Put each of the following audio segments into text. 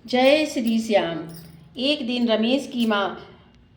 जय श्री श्याम। एक दिन रमेश की माँ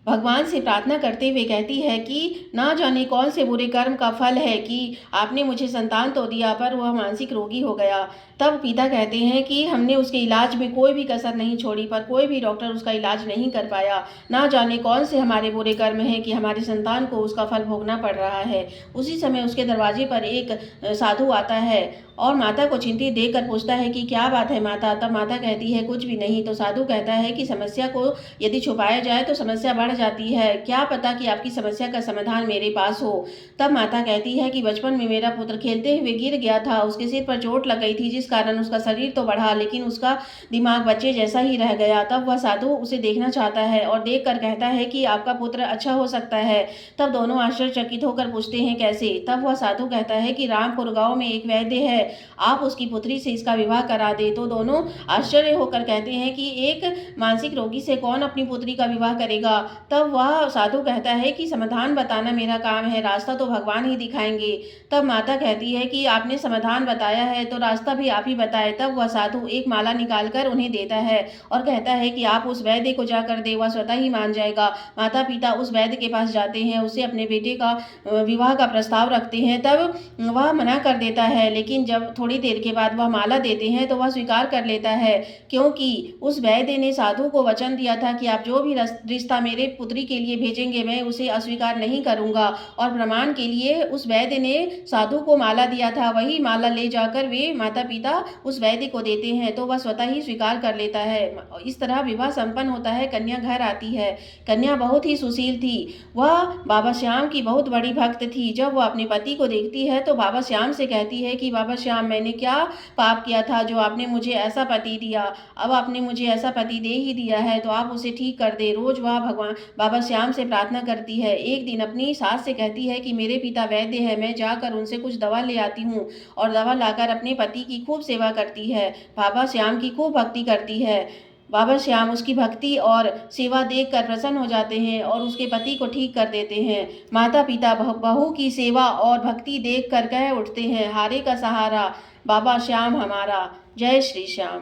भगवान से प्रार्थना करते हुए कहती है कि ना जाने कौन से बुरे कर्म का फल है कि आपने मुझे संतान तो दिया पर वह मानसिक रोगी हो गया। तब पिता कहते हैं कि हमने उसके इलाज में कोई भी कसर नहीं छोड़ी, पर कोई भी डॉक्टर उसका इलाज नहीं कर पाया। ना जाने कौन से हमारे बुरे कर्म हैं कि हमारे संतान को उसका फल भोगना पड़ रहा है। उसी समय उसके दरवाजे पर एक साधु आता है और माता को चिंतित देखकर पूछता है कि क्या बात है माता। तब माता कहती है कुछ भी नहीं। तो साधु कहता है कि समस्या को यदि छुपाया जाए तो समस्या बढ़ जाती है, क्या पता कि आपकी समस्या का समाधान मेरे पास हो। तब माता कहती है कि बचपन में मेरा पुत्र खेलते हुए गिर गया था, उसके सिर पर चोट लग गई थी, जिस कारण उसका शरीर तो बढ़ा लेकिन उसका दिमाग बच्चे जैसा ही रह गया। तब वह साधु उसे देखना चाहता है और देख कर कहता है कि आपका पुत्र अच्छा हो सकता है। तब दोनों आश्चर्यचकित होकर पूछते हैं कैसे। तब वह साधु कहता है कि रामपुर गांव में एक वैद्य है, आप उसकी पुत्री से इसका विवाह करा दे। तो दोनों आश्चर्य होकर कहते हैं कि एक मानसिक रोगी से कौन अपनी पुत्री का विवाह करेगा। तब वह साधु कहता है कि समाधान बताना मेरा काम है, रास्ता तो भगवान ही दिखाएंगे। तब माता कहती है कि आपने समाधान बताया है तो रास्ता भी आप ही बताए। तब वह साधु एक माला निकालकर उन्हें देता है और कहता है कि आप उस वैद्य को जाकर दे, वह स्वतः ही मान जाएगा। माता पिता उस वैद्य के पास जाते हैं, उसे अपने बेटे का विवाह का प्रस्ताव रखते हैं। तब वह मना कर देता है, लेकिन जब थोड़ी देर के बाद वह माला देते हैं तो वह स्वीकार कर लेता है, क्योंकि उस वैद्य ने साधु को वचन दिया था कि आप जो भी रिश्ता मेरे पुत्री के लिए भेजेंगे मैं उसे अस्वीकार नहीं करूंगा। और प्रमाण के लिए उस वैद्य ने साधु को माला दिया था, वही माला ले जाकर वे माता पिता उस वैद्य को देते हैं तो वह स्वतः ही स्वीकार कर लेता है। इस तरह विवाह संपन्न होता है। कन्या घर आती है। कन्या बहुत ही सुशील थी, वह बाबा श्याम की बहुत बड़ी भक्त थी। जब वह अपने पति को देखती है तो बाबा श्याम से कहती है कि बाबा श्याम, मैंने क्या पाप किया था जो आपने मुझे ऐसा पति दिया। अब आपने मुझे ऐसा पति दे ही दिया है तो आप उसे ठीक कर दे। रोज वह भगवान बाबा श्याम से प्रार्थना करती है। एक दिन अपनी सास से कहती है कि मेरे पिता वैद्य है, मैं जाकर उनसे कुछ दवा ले आती हूँ। और दवा लाकर अपने पति की खूब सेवा करती है, बाबा श्याम की खूब भक्ति करती है। बाबा श्याम उसकी भक्ति और सेवा देखकर प्रसन्न हो जाते हैं और उसके पति को ठीक कर देते हैं। माता पिता बहू की सेवा और भक्ति देखकर कह उठते हैं, हारे का सहारा बाबा श्याम हमारा। जय श्री श्याम।